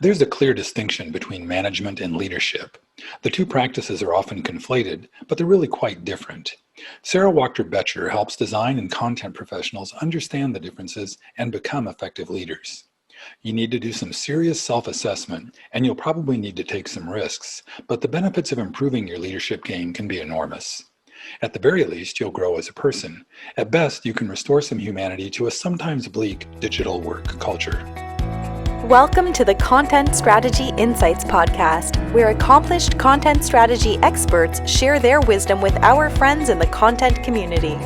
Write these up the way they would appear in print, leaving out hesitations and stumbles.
There's a clear distinction between management and leadership. The two practices are often conflated, but they're really quite different. Sara Wachter-Boettcher helps design and content professionals understand the differences and become effective leaders. You need to do some serious self-assessment, and you'll probably need to take some risks, but the benefits of improving your leadership game can be enormous. At the very least, you'll grow as a person. At best, you can restore some humanity to a sometimes bleak digital work culture. Welcome to the Content Strategy Insights podcast, where accomplished content strategy experts share their wisdom with our friends in the content community.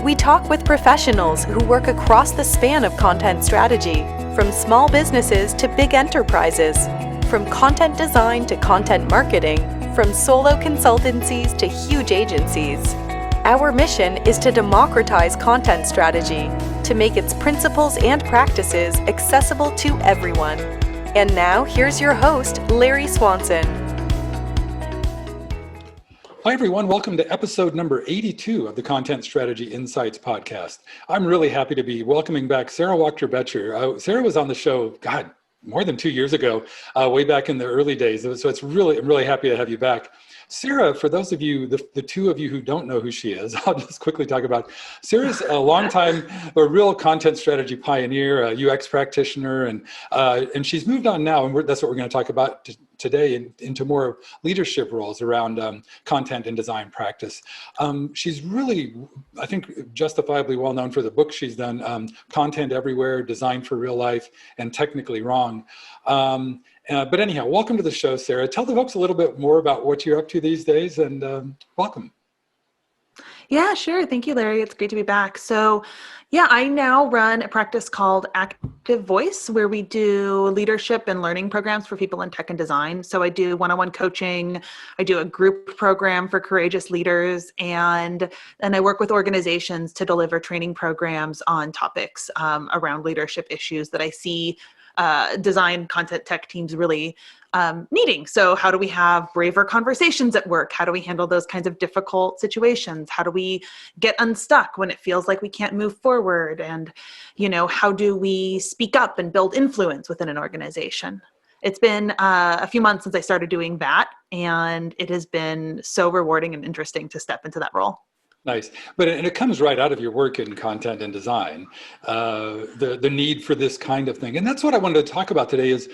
We talk with professionals who work across the span of content strategy, from small businesses to big enterprises, from content design to content marketing, from solo consultancies to huge agencies. Our mission is to democratize content strategy, to make its principles and practices accessible to everyone. And now, here's your host, Larry Swanson. Hi, everyone. Welcome to episode number 82 of the Content Strategy Insights podcast. I'm really happy to be welcoming back Sara Wachter-Boettcher. Sara was on the show, more than 2 years ago, way back in the early days. So I'm really happy to have you back. Sara, for those of you, the two of you who don't know who she is, I'll just quickly talk about. Sara's a real content strategy pioneer, a UX practitioner, and she's moved on now, and that's what we're going to talk about today into more leadership roles around content and design practice. She's really, I think, justifiably well known for the book she's done, Content Everywhere, Design for Real Life, and Technically Wrong. But anyhow, welcome to the show, Sara. Tell the folks a little bit more about what you're up to these days, and welcome. Yeah, sure. Thank you, Larry. It's great to be back. So I now run a practice called Active Voice, where we do leadership and learning programs for people in tech and design. So I do one-on-one coaching, I do a group program for courageous leaders, and I work with organizations to deliver training programs on topics around leadership issues that I see design content tech teams really needing. So how do we have braver conversations at work? How do we handle those kinds of difficult situations? How do we get unstuck when it feels like we can't move forward? And, how do we speak up and build influence within an organization? It's been a few months since I started doing that, and it has been so rewarding and interesting to step into that role. Nice. But it comes right out of your work in content and design, the need for this kind of thing. And that's what I wanted to talk about today, is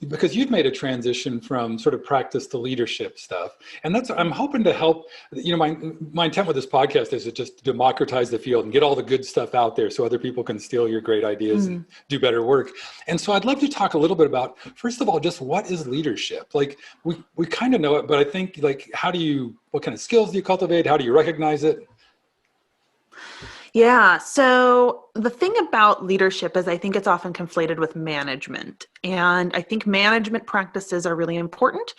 because you've made a transition from sort of practice to leadership stuff. And I'm hoping to help, my intent with this podcast is to just democratize the field and get all the good stuff out there so other people can steal your great ideas and do better work. And so I'd love to talk a little bit about, first of all, just what is leadership? Like we kind of know it, but I think what kind of skills do you cultivate? How do you recognize it? Yeah. So the thing about leadership is I think it's often conflated with management. And I think management practices are really important.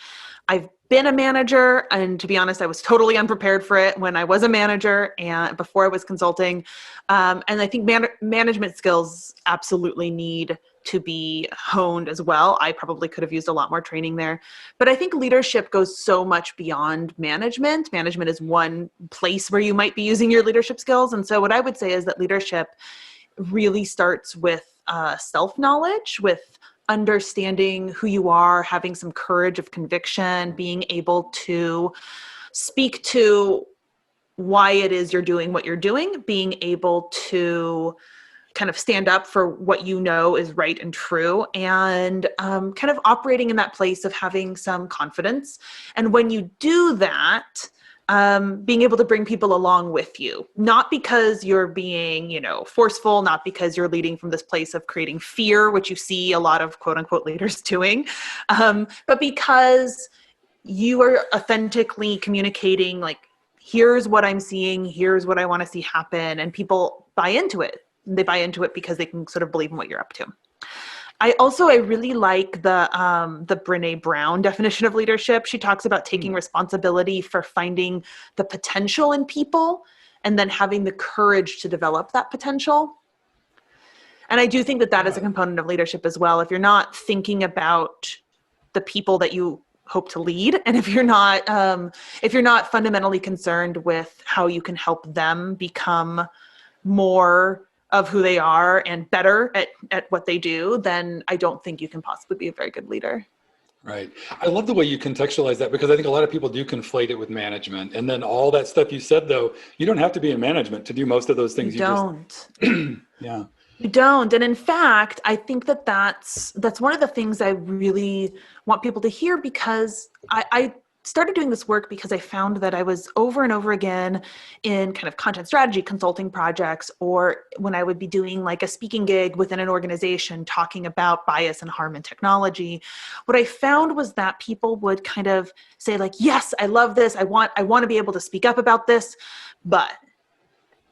I've been a manager, and to be honest, I was totally unprepared for it when I was a manager and before I was consulting. And I think management skills absolutely need to be honed as well. I probably could have used a lot more training there. But I think leadership goes so much beyond management. Management is one place where you might be using your leadership skills. And so what I would say is that leadership really starts with self-knowledge, with understanding who you are, having some courage of conviction, being able to speak to why it is you're doing what you're doing, being able to kind of stand up for what you know is right and true, and kind of operating in that place of having some confidence. And when you do that, being able to bring people along with you, not because you're being, forceful, not because you're leading from this place of creating fear, which you see a lot of quote unquote leaders doing, but because you are authentically communicating, like, here's what I'm seeing, here's what I want to see happen, and people buy into it. They buy into it because they can sort of believe in what you're up to. I really like the Brené Brown definition of leadership. She talks about taking responsibility for finding the potential in people and then having the courage to develop that potential. And I do think that is a component of leadership as well. If you're not thinking about the people that you hope to lead, and if you're not fundamentally concerned with how you can help them become more of who they are and better at what they do, then I don't think you can possibly be a very good leader. Right. I love the way you contextualize that, because I think a lot of people do conflate it with management. And then all that stuff you said, though, you don't have to be in management to do most of those things. You don't. Yeah. You don't. And in fact, I think that's one of the things I really want people to hear, because I started doing this work because I found that I was over and over again in kind of content strategy consulting projects, or when I would be doing like a speaking gig within an organization talking about bias and harm in technology. What I found was that people would kind of say like, yes, I love this. I want to be able to speak up about this, but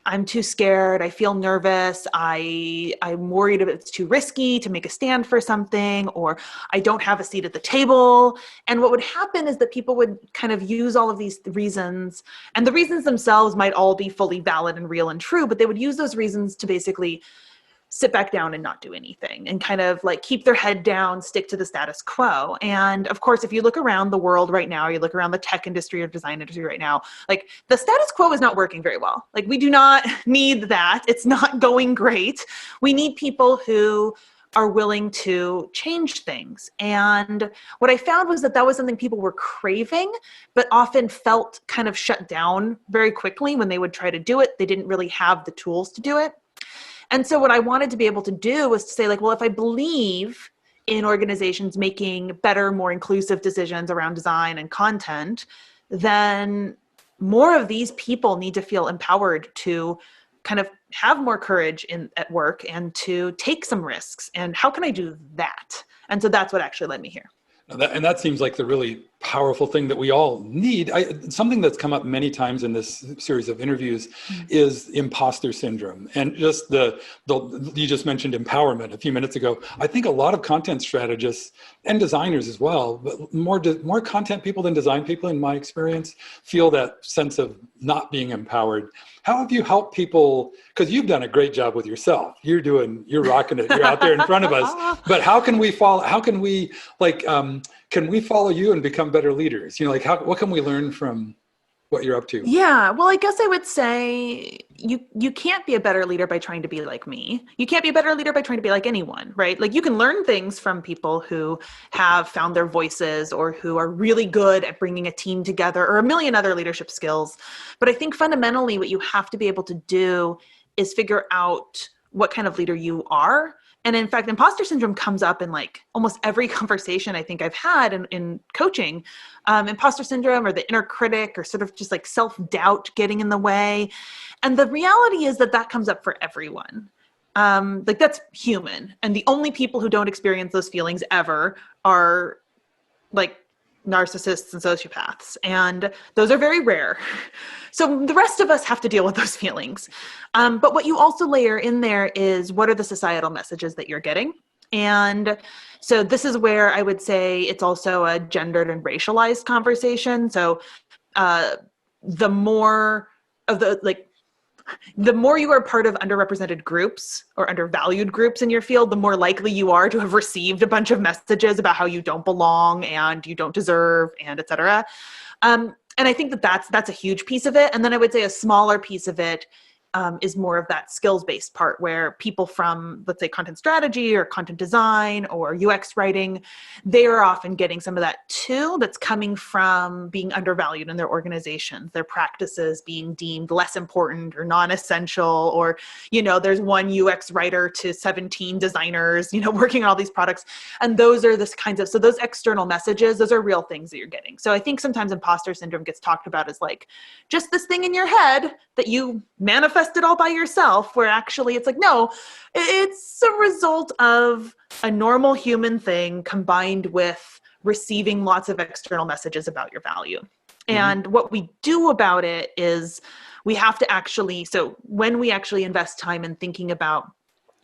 I'm too scared. I feel nervous. I'm worried if it's too risky to make a stand for something, or I don't have a seat at the table. And what would happen is that people would kind of use all of these reasons, and the reasons themselves might all be fully valid and real and true, but they would use those reasons to basically sit back down and not do anything and kind of like keep their head down, stick to the status quo. And of course, if you look around the world right now, you look around the tech industry or design industry right now, like the status quo is not working very well. Like we do not need that. It's not going great. We need people who are willing to change things. And what I found was that was something people were craving, but often felt kind of shut down very quickly when they would try to do it. They didn't really have the tools to do it. And so what I wanted to be able to do was to say like, well, if I believe in organizations making better, more inclusive decisions around design and content, then more of these people need to feel empowered to kind of have more courage at work and to take some risks. And how can I do that? And so that's what actually led me here. And that seems like the really powerful thing that we all need. Something that's come up many times in this series of interviews is imposter syndrome. And just you just mentioned empowerment a few minutes ago. I think a lot of content strategists and designers as well, but more content people than design people, in my experience, feel that sense of not being empowered. How have you helped people? Because you've done a great job with yourself. You're rocking it. You're out there in front of us. But how can we follow? How can we can we follow you and become better leaders? What can we learn from what you're up to? Yeah, well, I guess I would say you can't be a better leader by trying to be like me. You can't be a better leader by trying to be like anyone, right? Like you can learn things from people who have found their voices or who are really good at bringing a team together, or a million other leadership skills. But I think fundamentally what you have to be able to do is figure out what kind of leader you are. And in fact, imposter syndrome comes up in like almost every conversation I think I've had in coaching. Imposter syndrome, or the inner critic, or sort of just like self-doubt getting in the way. And the reality is that comes up for everyone. Like that's human. And the only people who don't experience those feelings ever are like narcissists and sociopaths. And those are very rare. So the rest of us have to deal with those feelings. But what you also layer in there is, what are the societal messages that you're getting? And so this is where I would say it's also a gendered and racialized conversation. So the more you are part of underrepresented groups or undervalued groups in your field, the more likely you are to have received a bunch of messages about how you don't belong and you don't deserve, and et cetera. And I think that's a huge piece of it. And then I would say a smaller piece of it is more of that skills-based part, where people from, let's say, content strategy or content design or UX writing, they are often getting some of that too, that's coming from being undervalued in their organizations, their practices being deemed less important or non-essential, or, there's one UX writer to 17 designers, working on all these products. And those are so those external messages, those are real things that you're getting. So I think sometimes imposter syndrome gets talked about as like just this thing in your head that you manifest it all by yourself, where actually it's like, no, it's a result of a normal human thing combined with receiving lots of external messages about your value. Mm-hmm. And what we do about it is we have to so when we actually invest time in thinking about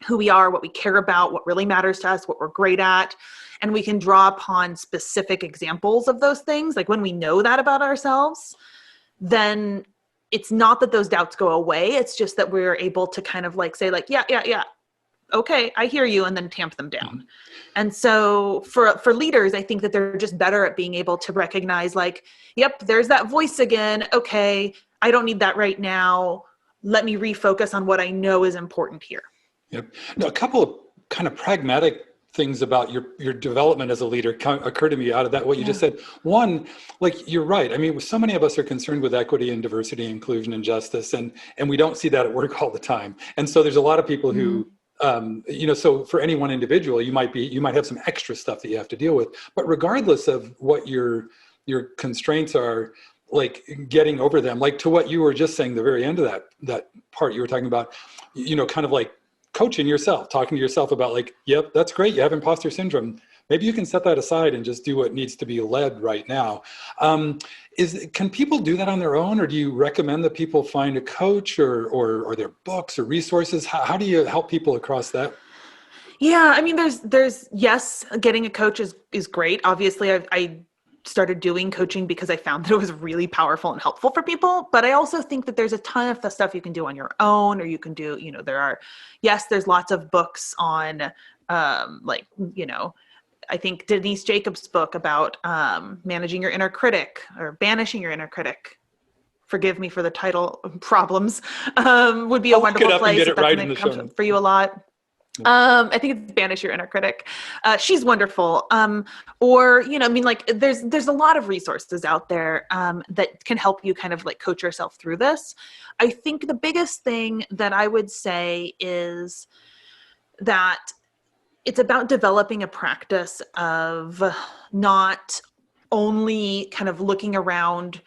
who we are, what we care about, what really matters to us, what we're great at, and we can draw upon specific examples of those things, like when we know that about ourselves, then it's not that those doubts go away. It's just that we're able to kind of like say like, yeah. Okay, I hear you, and then tamp them down. Mm-hmm. And so for leaders, I think that they're just better at being able to recognize like, yep, there's that voice again. Okay, I don't need that right now. let me refocus on what I know is important here. Yep. Now, a couple of kind of pragmatic things about your development as a leader occur to me out of that, what you just said. One, like, you're right. I mean, so many of us are concerned with equity and diversity, inclusion and justice, and we don't see that at work all the time. And so there's a lot of people who, so for any one individual, you might have some extra stuff that you have to deal with, but regardless of what your constraints are, like getting over them, like to what you were just saying, the very end of that part you were talking about, kind of like coaching yourself, talking to yourself about like, yep, that's great. You have imposter syndrome. Maybe you can set that aside and just do what needs to be led right now. Can people do that on their own, or do you recommend that people find a coach or their books or resources? How do you help people across that? Yeah, I mean, there's yes, getting a coach is great. Obviously, I started doing coaching because I found that it was really powerful and helpful for people. But I also think that there's a ton of the stuff you can do on your own, or you can do, there's lots of books on, I think Denise Jacobs' book about managing your inner critic or banishing your inner critic. Forgive me for the title, Problems, would be a wonderful place. If that's going to come for you a lot. I think it's Banish Your Inner Critic. She's wonderful. There's a lot of resources out there that can help you kind of like coach yourself through this. I think the biggest thing that I would say is that it's about developing a practice of not only kind of looking around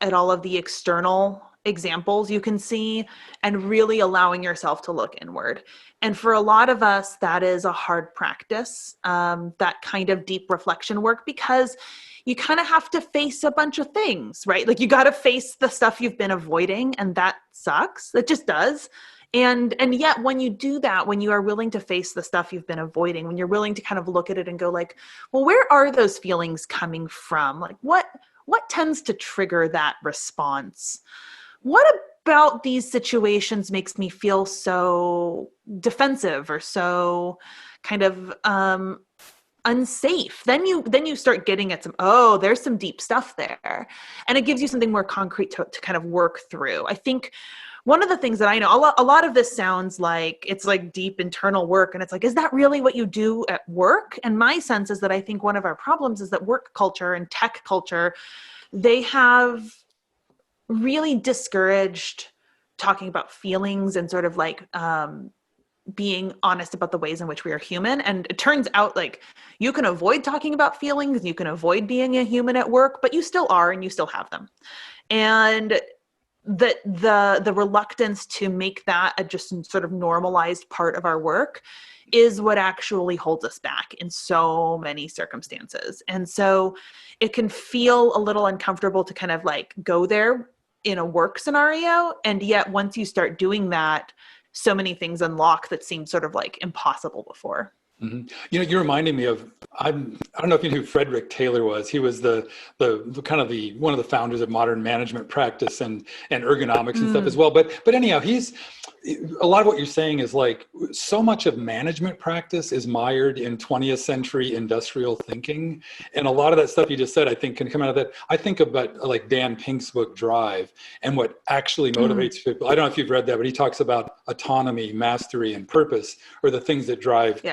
at all of the external examples you can see and really allowing yourself to look inward. And for a lot of us, that is a hard practice, that kind of deep reflection work, because you kind of have to face a bunch of things, right? Like you got to face the stuff you've been avoiding, and that sucks. It just does. And yet when you do that, when you are willing to face the stuff you've been avoiding, when you're willing to kind of look at it and go like, well, where are those feelings coming from? Like what tends to trigger that response? What about these situations makes me feel so defensive or so kind of unsafe? Then you start getting at there's some deep stuff there. And it gives you something more concrete to kind of work through. I think one of the things that I know, a lot of this sounds like it's like deep internal work. And it's like, is that really what you do at work? And my sense is that I think one of our problems is that work culture and tech culture, they have really discouraged talking about feelings and sort of like being honest about the ways in which we are human. And it turns out like you can avoid talking about feelings, you can avoid being a human at work, but you still are, and you still have them. And the reluctance to make that a just sort of normalized part of our work is what actually holds us back in so many circumstances. And so it can feel a little uncomfortable to kind of like go there in a work scenario. And yet once you start doing that, so many things unlock that seemed sort of like impossible before. Mm-hmm. You're reminding me of, I don't know if you know who Frederick Taylor was. He was the kind of one of the founders of modern management practice and ergonomics and stuff as well. But anyhow, a lot of what you're saying is like so much of management practice is mired in 20th century industrial thinking. And a lot of that stuff you just said, I think can come out of that. I think about like Dan Pink's book, Drive, and what actually motivates people. I don't know if you've read that, but he talks about autonomy, mastery, and purpose are the things that drive,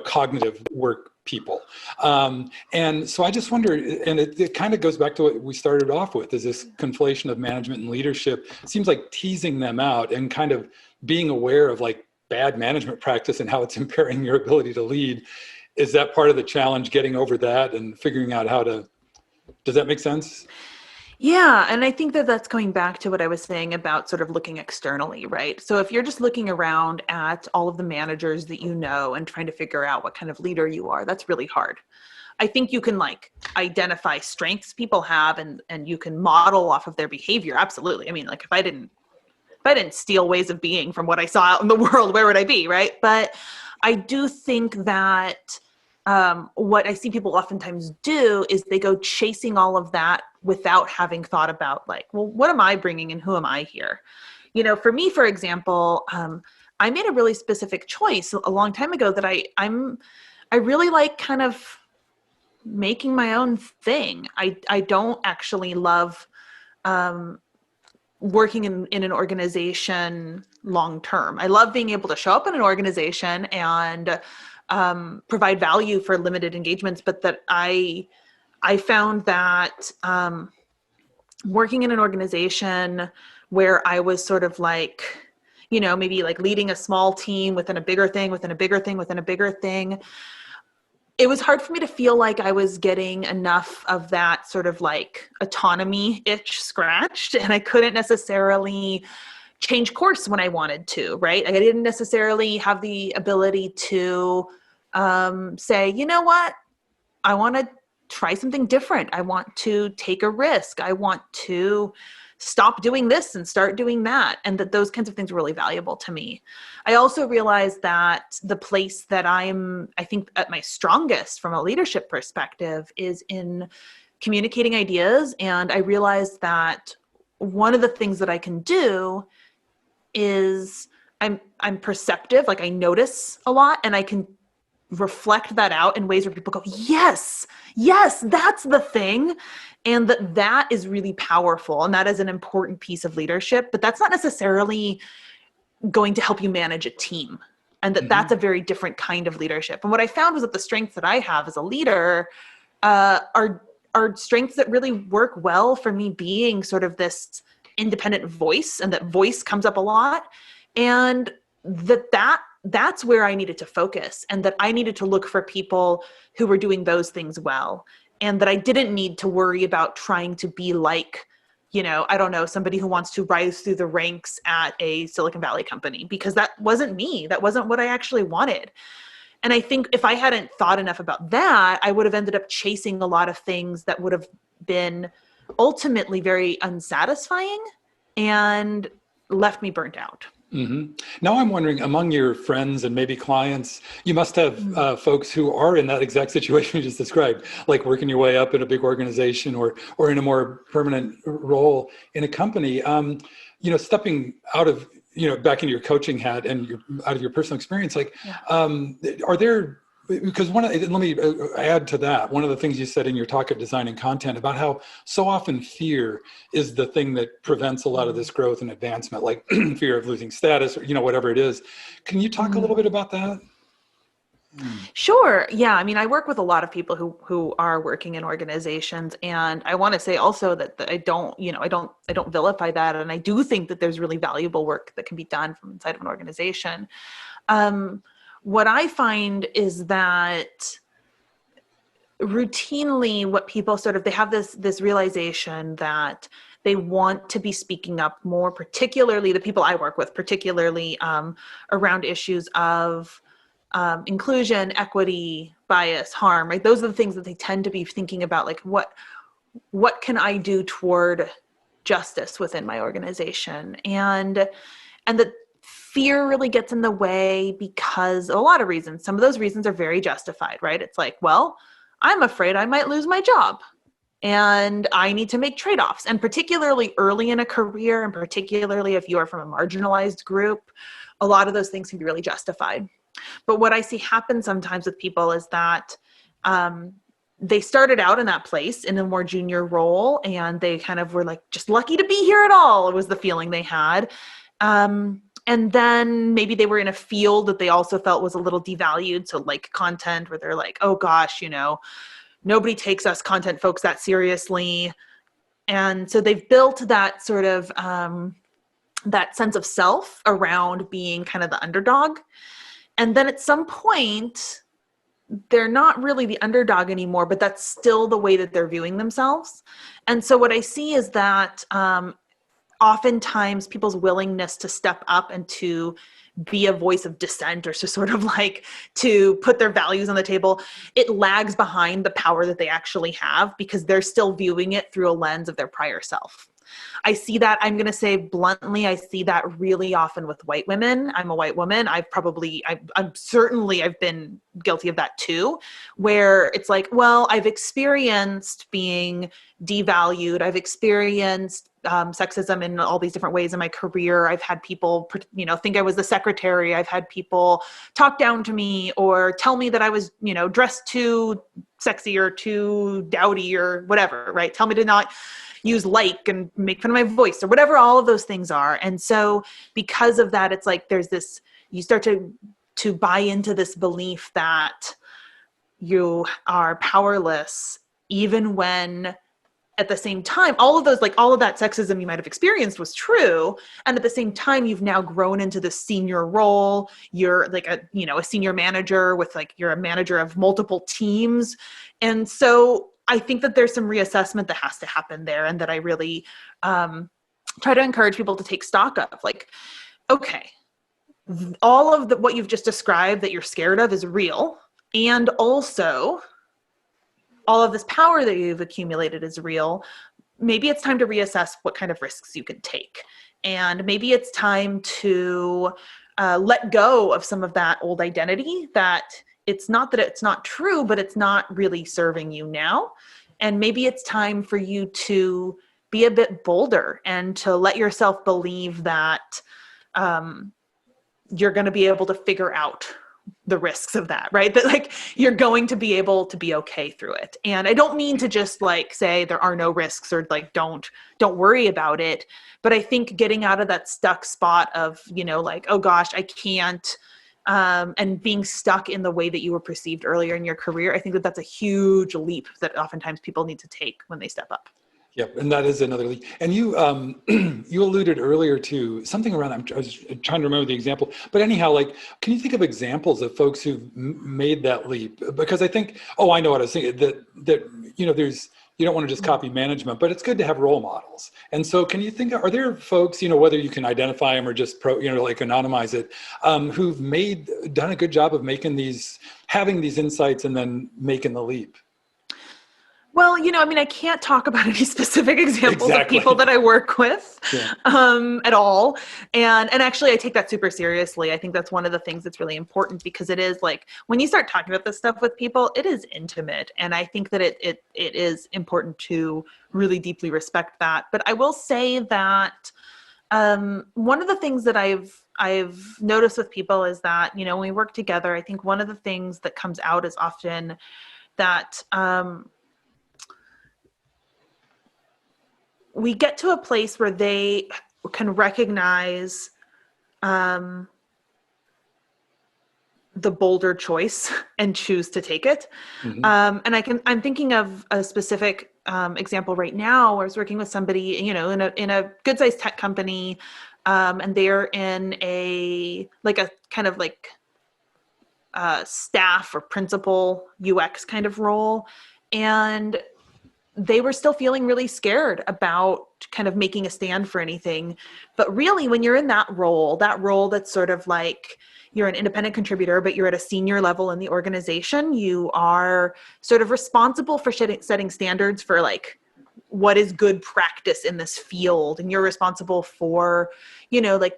cognitive work people. And so I just wonder, and it kind of goes back to what we started off with, is this conflation of management and leadership. It seems like teasing them out and kind of being aware of like bad management practice and how it's impairing your ability to lead. Is that part of the challenge, getting over that and figuring out does that make sense? Yeah. And I think that that's going back to what I was saying about sort of looking externally, right? So if you're just looking around at all of the managers that you know and trying to figure out what kind of leader you are, that's really hard. I think you can like identify strengths people have and you can model off of their behavior. Absolutely. I mean, like if I didn't steal ways of being from what I saw out in the world, where would I be? Right. But I do think that what I see people oftentimes do is they go chasing all of that without having thought about like, well, what am I bringing and who am I here? For me, for example, I made a really specific choice a long time ago that I really like kind of making my own thing. I don't actually love working in an organization long term. I love being able to show up in an organization and provide value for limited engagements, but that I found that working in an organization where I was sort of like, maybe like leading a small team within a bigger thing, within a bigger thing, within a bigger thing, it was hard for me to feel like I was getting enough of that sort of like autonomy itch scratched, and I couldn't necessarily change course when I wanted to, right? Like I didn't necessarily have the ability to say, you know what, I want to try something different. I want to take a risk. I want to stop doing this and start doing that. And that those kinds of things were really valuable to me. I also realized that the place that I think at my strongest from a leadership perspective is in communicating ideas. And I realized that one of the things that I can do is I'm perceptive, like I notice a lot, and I can reflect that out in ways where people go, yes, that's the thing. And that is really powerful. And that is an important piece of leadership, but that's not necessarily going to help you manage a team. And that's a very different kind of leadership. And what I found was that the strengths that I have as a leader are strengths that really work well for me being sort of this independent voice, and that voice comes up a lot. And that's where I needed to focus, and that I needed to look for people who were doing those things well. And that I didn't need to worry about trying to be like, I don't know, somebody who wants to rise through the ranks at a Silicon Valley company, because that wasn't me. That wasn't what I actually wanted. And I think if I hadn't thought enough about that, I would have ended up chasing a lot of things that would have been ultimately very unsatisfying and left me burnt out. Mm-hmm. Now I'm wondering, among your friends and maybe clients, you must have folks who are in that exact situation you just described, like working your way up in a big organization or in a more permanent role in a company. Stepping out of, back into your coaching hat and out of your personal experience, like, are there, because let me add to that. One of the things you said in your talk at Design and Content about how so often fear is the thing that prevents a lot of this growth and advancement, like fear of losing status or, whatever it is. Can you talk a little bit about that? Sure. Yeah. I mean, I work with a lot of people who are working in organizations, and I want to say also that I don't vilify that. And I do think that there's really valuable work that can be done from inside of an organization. What I find is that routinely what people they have this realization that they want to be speaking up more, particularly the people I work with, particularly around issues of inclusion, equity, bias, harm, right? Those are the things that they tend to be thinking about, like what can I do toward justice within my organization? And that fear really gets in the way because a lot of reasons. Some of those reasons are very justified, right? It's like, well, I'm afraid I might lose my job and I need to make trade-offs. And particularly early in a career, and particularly if you are from a marginalized group, a lot of those things can be really justified. But what I see happen sometimes with people is that they started out in that place in a more junior role, and they kind of were like just lucky to be here at all. It was the feeling they had. And then maybe they were in a field that they also felt was a little devalued. So like content, where they're like, oh gosh, nobody takes us content folks that seriously. And so they've built that sort of, that sense of self around being kind of the underdog. And then at some point, they're not really the underdog anymore, but that's still the way that they're viewing themselves. And so what I see is that, oftentimes people's willingness to step up and to be a voice of dissent, or to sort of like to put their values on the table, it lags behind the power that they actually have, because they're still viewing it through a lens of their prior self. I see that, I'm going to say bluntly, I see that really often with white women. I'm a white woman. I've been guilty of that too, where it's like, well, I've experienced being devalued. I've experienced sexism in all these different ways in my career. I've had people, think I was the secretary. I've had people talk down to me or tell me that I was, dressed too sexy or too dowdy or whatever, right? Tell me to not, use like and make fun of my voice or whatever all of those things are. And so because of that, it's like there's this, you start to buy into this belief that you are powerless, even when at the same time, all of that sexism you might have experienced was true. And at the same time, you've now grown into this senior role. You're like a senior manager with you're a manager of multiple teams. And so I think that there's some reassessment that has to happen there. And that I really try to encourage people to take stock of, okay, all of what you've just described that you're scared of is real. And also all of this power that you've accumulated is real. Maybe it's time to reassess what kind of risks you can take. And maybe it's time to let go of some of that old identity that it's not true, but it's not really serving you now. And maybe it's time for you to be a bit bolder and to let yourself believe that you're going to be able to figure out the risks of that, right? That you're going to be able to be okay through it. And I don't mean to just say there are no risks or don't worry about it. But I think getting out of that stuck spot of, oh gosh, I can't, and being stuck in the way that you were perceived earlier in your career, I think that that's a huge leap that oftentimes people need to take when they step up. Yep, and that is another leap. And you you alluded earlier to something around, I was trying to remember the example, but anyhow, can you think of examples of folks who've made that leap? Because I think, I know what I was thinking, that there's, you don't want to just copy management, but it's good to have role models. And so can you think, are there folks, whether you can identify them or just anonymize it, who've done a good job of having these insights and then making the leap? Well, I can't talk about any specific examples of people that I work with at all. And actually, I take that super seriously. I think that's one of the things that's really important, because it is when you start talking about this stuff with people, it is intimate. And I think that it is important to really deeply respect that. But I will say that one of the things that I've noticed with people is that, when we work together, I think one of the things that comes out is often that we get to a place where they can recognize the bolder choice and choose to take it. Mm-hmm. And I'm thinking of a specific example right now where I was working with somebody, in a good sized tech company, and they're in a kind of staff or principal UX kind of role. And they were still feeling really scared about kind of making a stand for anything. But really, when you're in that role that's sort of you're an independent contributor, but you're at a senior level in the organization, you are sort of responsible for setting standards for what is good practice in this field. And you're responsible for,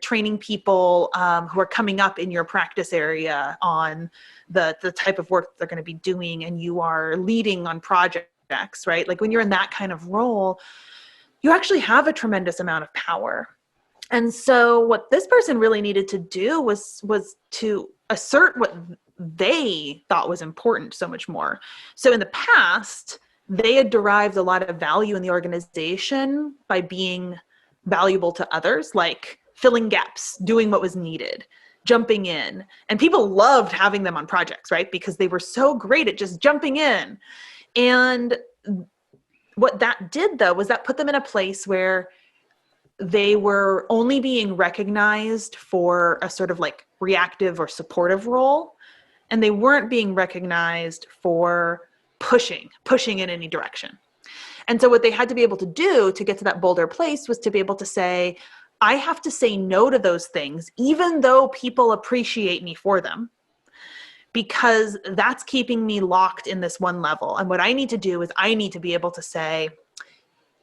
training people who are coming up in your practice area on the type of work they're going to be doing. And you are leading on projects. Right? When you're in that kind of role, you actually have a tremendous amount of power. And so what this person really needed to do was to assert what they thought was important so much more. So in the past, they had derived a lot of value in the organization by being valuable to others, filling gaps, doing what was needed, jumping in. And people loved having them on projects, right? Because they were so great at just jumping in. And what that did, though, was that put them in a place where they were only being recognized for a sort of reactive or supportive role. And they weren't being recognized for pushing in any direction. And so what they had to be able to do to get to that bolder place was to be able to say, I have to say no to those things, even though people appreciate me for them, because that's keeping me locked in this one level. And what I need to do is I need to be able to say,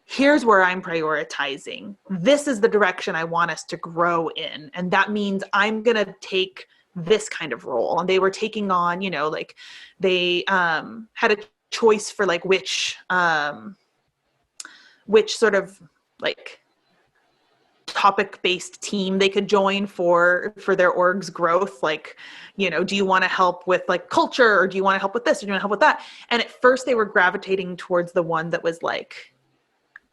here's where I'm prioritizing. This is the direction I want us to grow in. And that means I'm going to take this kind of role. And they were taking on, they had a choice for which sort of topic-based team they could join for their org's growth. Do you want to help with culture, or do you want to help with this, or do you want to help with that? And at first they were gravitating towards the one that was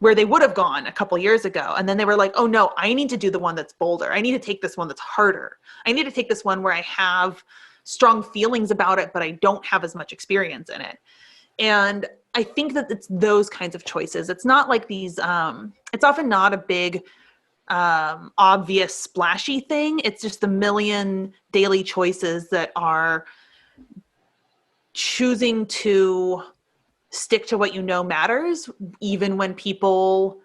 where they would have gone a couple years ago. And then they were like, oh no, I need to do the one that's bolder. I need to take this one that's harder. I need to take this one where I have strong feelings about it, but I don't have as much experience in it. And I think that it's those kinds of choices. It's not like these, it's often not a big, obvious splashy thing. It's just the million daily choices that are choosing to stick to what you know matters, even when people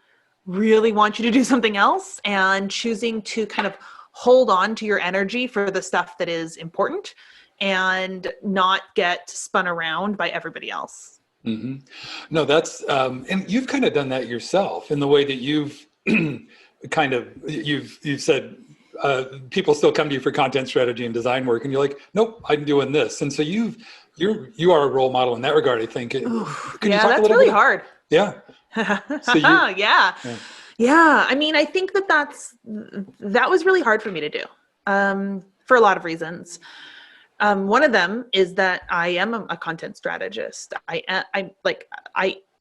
really want you to do something else, and choosing to kind of hold on to your energy for the stuff that is important and not get spun around by everybody else. Mm-hmm. No, that's, and you've kind of done that yourself in the way that you've you've said, people still come to you for content strategy and design work, and you're like, nope, I'm doing this. And so you are a role model in that regard, I think. That's really hard. Yeah. So yeah. I mean, I think that was really hard for me to do, for a lot of reasons. One of them is that I am a content strategist. I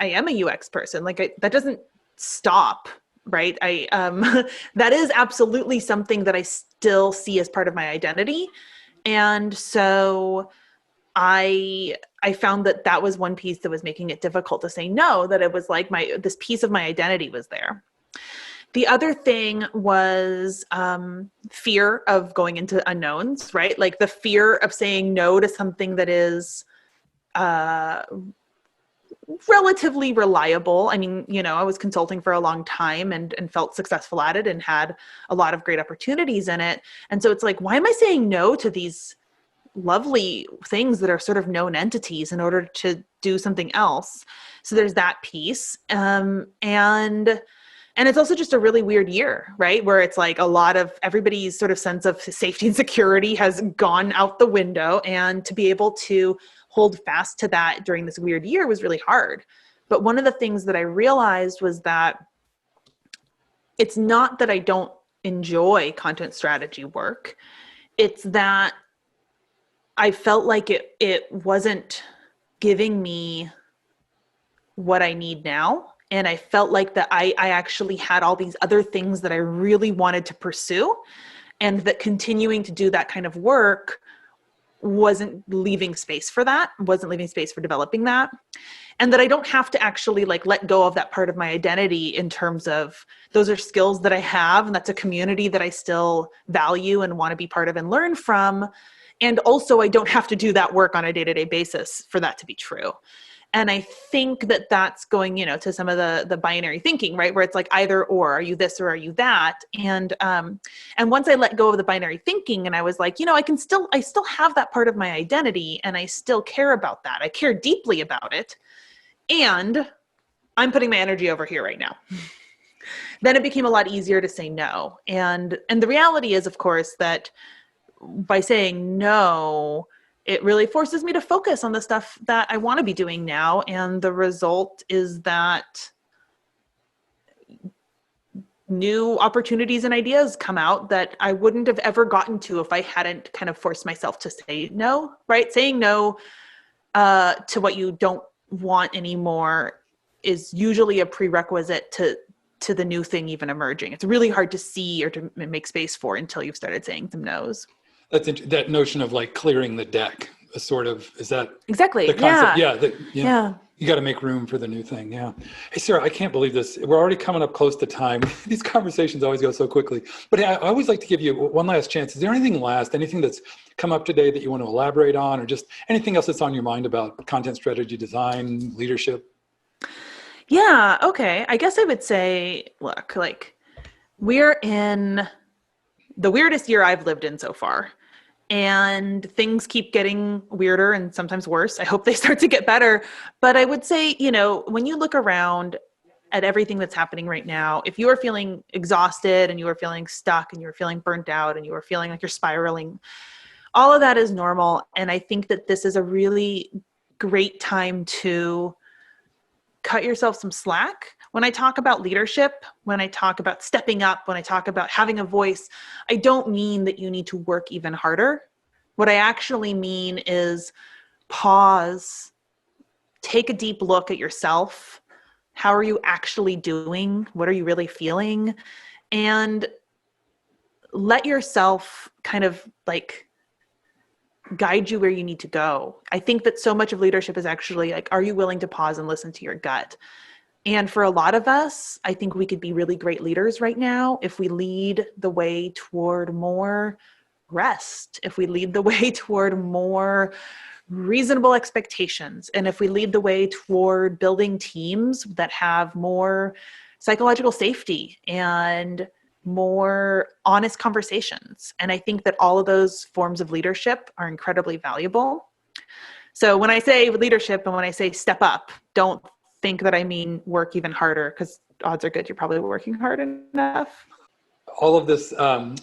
am a UX person. That doesn't stop, right? That is absolutely something that I still see as part of my identity. And so I found that was one piece that was making it difficult to say no, that it was like this piece of my identity was there. The other thing was fear of going into unknowns, right? Like the fear of saying no to something that is relatively reliable. I mean, I was consulting for a long time and felt successful at it and had a lot of great opportunities in it. And so it's like, why am I saying no to these lovely things that are sort of known entities in order to do something else? So there's that piece. And it's also just a really weird year, right? Where it's like a lot of everybody's sort of sense of safety and security has gone out the window. And to be able to hold fast to that during this weird year was really hard. But one of the things that I realized was that it's not that I don't enjoy content strategy work. It's that I felt like it wasn't giving me what I need now. And I felt like that I actually had all these other things that I really wanted to pursue, and that continuing to do that kind of work wasn't leaving space for that, wasn't leaving space for developing that. And that I don't have to actually let go of that part of my identity in terms of those are skills that I have, and that's a community that I still value and want to be part of and learn from. And also I don't have to do that work on a day-to-day basis for that to be true. And I think that that's going, to some of the binary thinking, right? Where it's like either or, are you this or are you that? And once I let go of the binary thinking and I was like, I still have that part of my identity and I still care about that. I care deeply about it. And I'm putting my energy over here right now. Then it became a lot easier to say no. And the reality is, of course, that by saying no, it really forces me to focus on the stuff that I want to be doing now. And the result is that new opportunities and ideas come out that I wouldn't have ever gotten to if I hadn't kind of forced myself to say no, right? Saying no to what you don't want anymore is usually a prerequisite to the new thing even emerging. It's really hard to see or to make space for until you've started saying some no's. That notion of clearing the deck, is that exactly the concept? Yeah. You got to make room for the new thing. Yeah. Hey, Sarah, I can't believe this. We're already coming up close to time. These conversations always go so quickly, but I always like to give you one last chance. Is there anything that's come up today that you want to elaborate on, or just anything else that's on your mind about content strategy, design, leadership? Yeah. Okay. I guess I would say, look, we're in the weirdest year I've lived in so far. And things keep getting weirder and sometimes worse. I hope they start to get better. But I would say, when you look around at everything that's happening right now, if you are feeling exhausted and you are feeling stuck and you're feeling burnt out and you are feeling like you're spiraling, all of that is normal. And I think that this is a really great time to cut yourself some slack. When I talk about leadership, when I talk about stepping up, when I talk about having a voice, I don't mean that you need to work even harder. What I actually mean is pause, take a deep look at yourself, How are you actually doing? What are you really feeling? And let yourself kind of like guide you where you need to go. I think that so much of leadership is actually like, are you willing to pause and listen to your gut? And for a lot of us, I think we could be really great leaders right now if we lead the way toward more rest, if we lead the way toward more reasonable expectations, and if we lead the way toward building teams that have more psychological safety and more honest conversations. And I think that all of those forms of leadership are incredibly valuable. So when I say leadership and when I say step up, don't think that I mean work even harder, because odds are good you're probably working hard enough. All of this,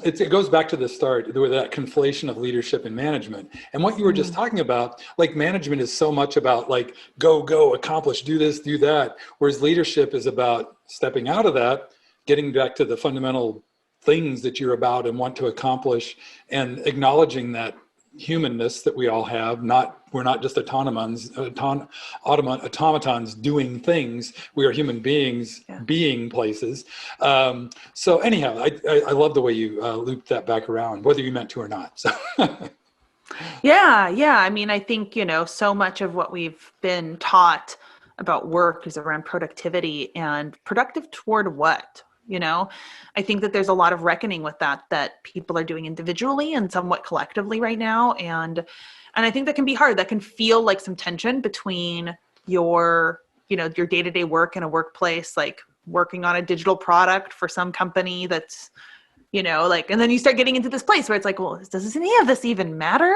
it goes back to the start with that conflation of leadership and management. And what you were just talking about, like management is so much about like, go, accomplish, do this, do that. Whereas leadership is about stepping out of that, getting back to the fundamental things that you're about and want to accomplish, and acknowledging that humanness that we all have. We're not just automatons doing things. We are human beings being places. So anyhow, I love the way you looped that back around, whether you meant to or not. So. Yeah. I mean, I think, so much of what we've been taught about work is around productivity, and productive toward what? I think that there's a lot of reckoning with that people are doing individually and somewhat collectively right now. And I think that can be hard. That can feel like some tension between your day-to-day work in a workplace, like working on a digital product for some company that's, and then you start getting into this place where it's like, well, does any of this even matter?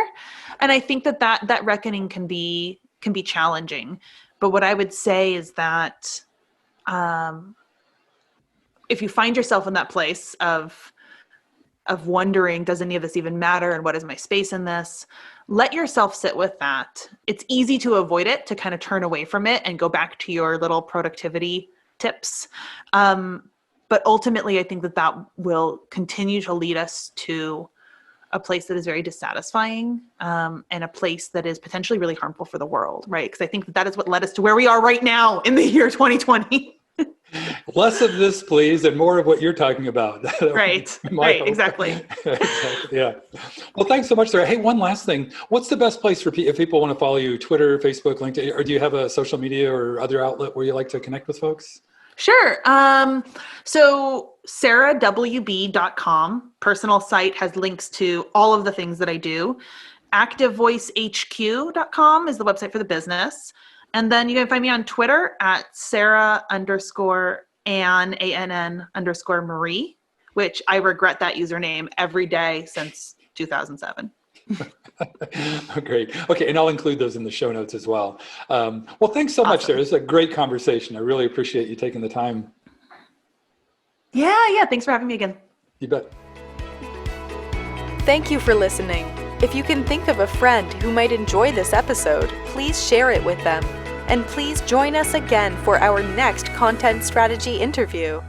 And I think that reckoning can be challenging. But what I would say is that, if you find yourself in that place of wondering, does any of this even matter? And what is my space in this? Let yourself sit with that. It's easy to avoid it, to kind of turn away from it and go back to your little productivity tips. But ultimately, I think that will continue to lead us to a place that is very dissatisfying, and a place that is potentially really harmful for the world, right? Because I think that is what led us to where we are right now in the year 2020. Less of this, please, and more of what you're talking about. Right, exactly. Yeah. Well, thanks so much, Sarah. Hey, one last thing. What's the best place for if people want to follow you? Twitter, Facebook, LinkedIn, or do you have a social media or other outlet where you like to connect with folks? Sure. So sarawb.com, personal site, has links to all of the things that I do. activevoicehq.com is the website for the business. And then you can find me on Twitter at Sarah_Ann_Marie, which I regret that username every day since 2007. Great. Okay. And I'll include those in the show notes as well. Well, thanks so much, Sarah. This is a great conversation. I really appreciate you taking the time. Yeah. Thanks for having me again. You bet. Thank you for listening. If you can think of a friend who might enjoy this episode, please share it with them. And please join us again for our next content strategy interview.